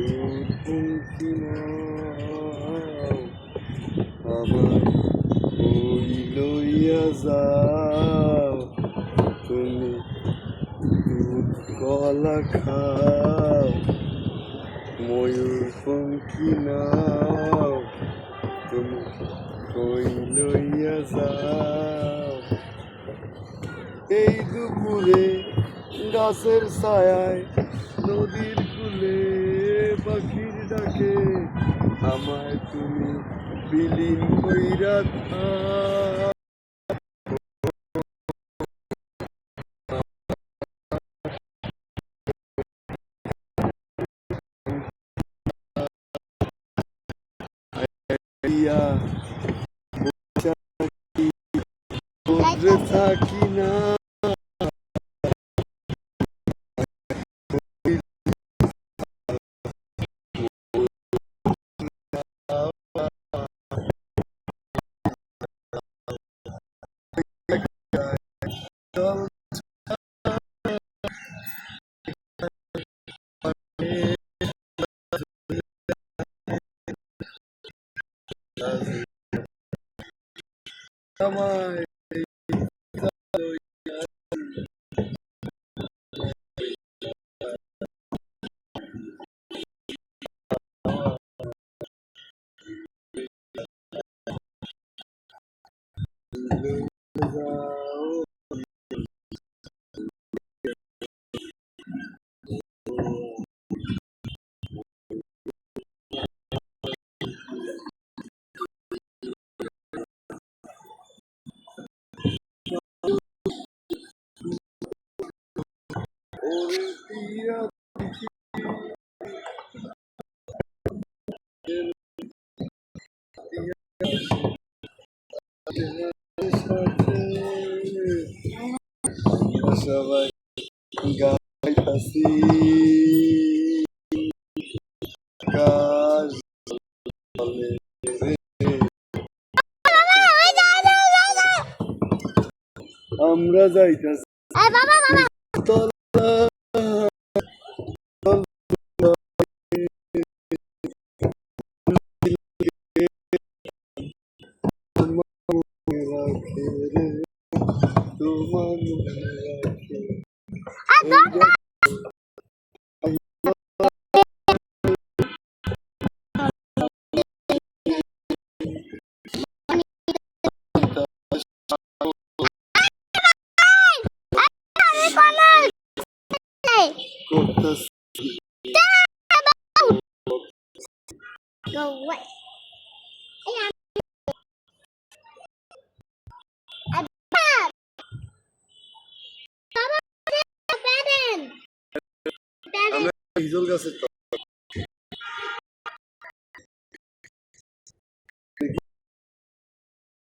ময়ূরপঙ্খী নাও আমার কই লইয়া যাও তুমি দুধ কলা খাও ময়ূরপঙ্খী নাও তুমি কই লইয়া যাও এই দুপুরে গাছের ছায়ায় নদীর কূলে পাখির ডাকে আমায় তুমি বিলীন কইরা থাও থাকি না আমায় সবাই গাইতাছি গাছ বলে আমরা যাইতাছি Go away. আমরা হিজল গাছের